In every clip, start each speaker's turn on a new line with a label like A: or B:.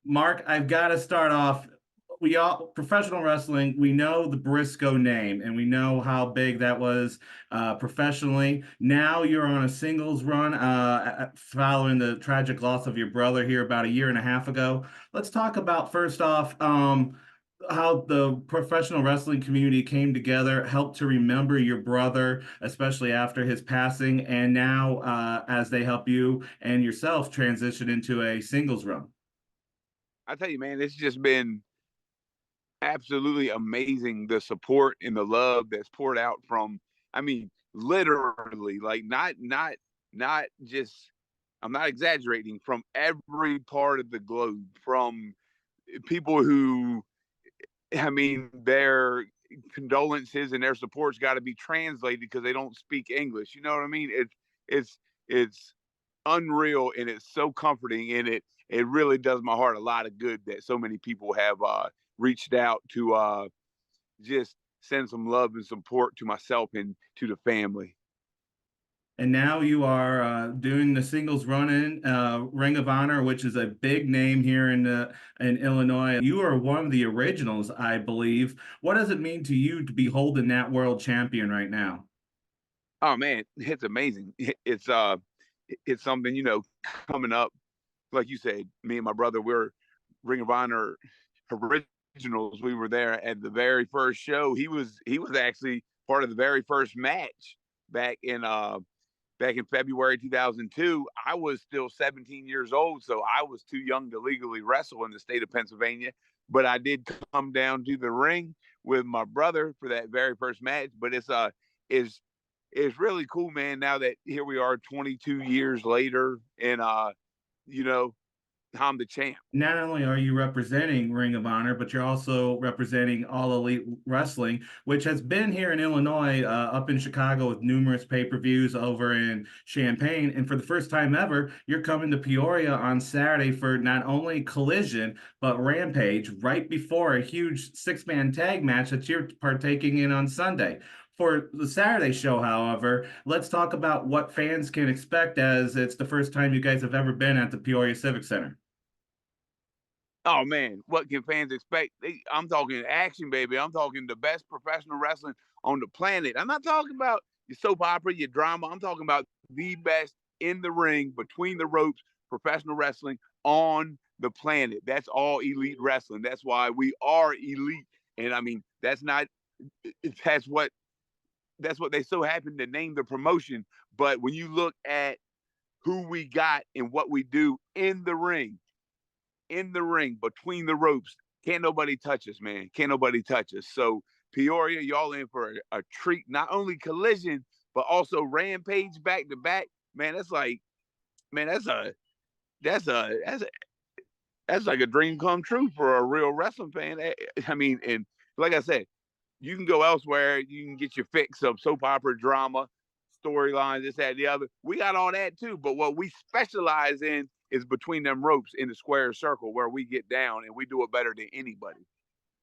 A: Mark, I've got to start off. We all professional wrestling. We know the Briscoe name, and we know how big that was professionally. Now you're on a singles run, following the tragic loss of your brother here about a year and a half ago. Let's talk about first off. How the professional wrestling community came together, helped to remember your brother, especially after his passing, and now as they help you and yourself transition into a singles run.
B: I tell you, man, it's just been absolutely amazing the support and the love that's poured out from, I mean, literally, like not just, I'm not exaggerating, from every part of the globe, from people who, I mean, their condolences and their support's got to be translated because they don't speak English. You know what I mean? It's it's unreal, and it's so comforting, and it really does my heart a lot of good that so many people have reached out to just send some love and support to myself and to the family.
A: And now you are doing the singles run in Ring of Honor, which is a big name here in Illinois. You are one of the originals, I believe. What does it mean to you to be holding that world champion right now?
B: Oh man, it's amazing. It's something, coming up, like you said, me and my brother, we're Ring of Honor originals. We were there at the very first show. He was actually part of the very first match back in back in February 2002. I was still 17 years old, so I was too young to legally wrestle in the state of Pennsylvania. But I did come down to the ring with my brother for that very first match. But is it's really cool, man. Now that here we are, 22 years later, and you know, I'm the champ.
A: Not only are you representing Ring of Honor, but you're also representing All Elite Wrestling, which has been here in Illinois, up in Chicago with numerous pay-per-views over in Champaign. And for the first time ever, you're coming to Peoria on Saturday for not only Collision, but Rampage, right before a huge six-man tag match that you're partaking in on Sunday. For the Saturday show, however, let's talk about what fans can expect as it's the first time you guys have ever been at the Peoria Civic Center.
B: Oh man, what can fans expect? I'm talking action, baby. I'm talking the best professional wrestling on the planet. I'm not talking about your soap opera, your drama. I'm talking about the best in the ring, between the ropes, professional wrestling on the planet. That's all elite wrestling. That's why we are elite. And I mean, that's what they so happen to name the promotion. But when you look at who we got and what we do in the ring, between the ropes. Can't nobody touch us, man. Can't nobody touch us. So Peoria, y'all in for a treat. Not only Collision, but also Rampage back to back. Man, that's like, man, that's a that's a, that's like a dream come true for a real wrestling fan. I mean, and like I said, you can go elsewhere. You can get your fix of soap opera drama, storylines, this, that, the other. We got all that too. But what we specialize in is between them ropes in the square circle where we get down and we do it better than anybody.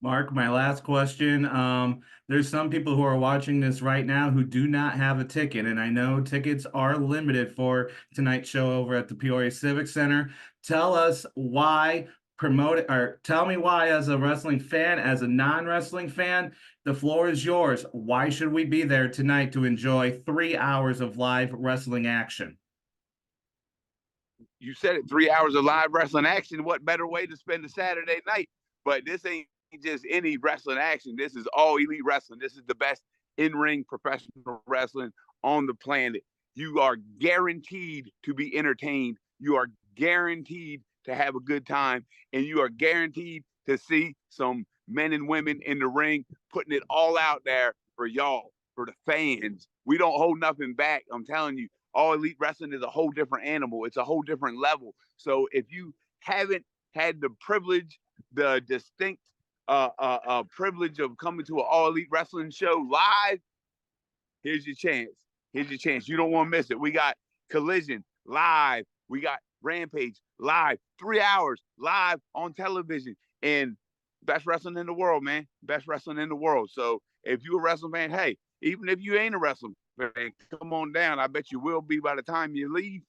A: Mark, my last question. There's some people who are watching this right now who do not have a ticket, and I know tickets are limited for tonight's show over at the Peoria Civic Center. Tell us why promote it, or tell me why, as a wrestling fan, as a non-wrestling fan, the floor is yours. Why should we be there tonight to enjoy 3 hours of live wrestling action?
B: You said it, 3 hours of live wrestling action. What better way to spend a Saturday night? But this ain't just any wrestling action. This is all elite wrestling. This is the best in ring professional wrestling on the planet. You are guaranteed to be entertained. You are guaranteed to have a good time. And you are guaranteed to see some men and women in the ring putting it all out there for y'all, for the fans. We don't hold nothing back. I'm telling you, all elite wrestling is a whole different animal. It's a whole different level. So if you haven't had the privilege, the distinct privilege of coming to an all elite wrestling show live, here's your chance. Here's your chance. You don't want to miss it. We got Collision live. We got Rampage live. 3 hours live on television. And best wrestling in the world, man. Best wrestling in the world. So if you're a wrestling fan, hey, even if you ain't a wrestling fan, come on down. I bet you will be by the time you leave.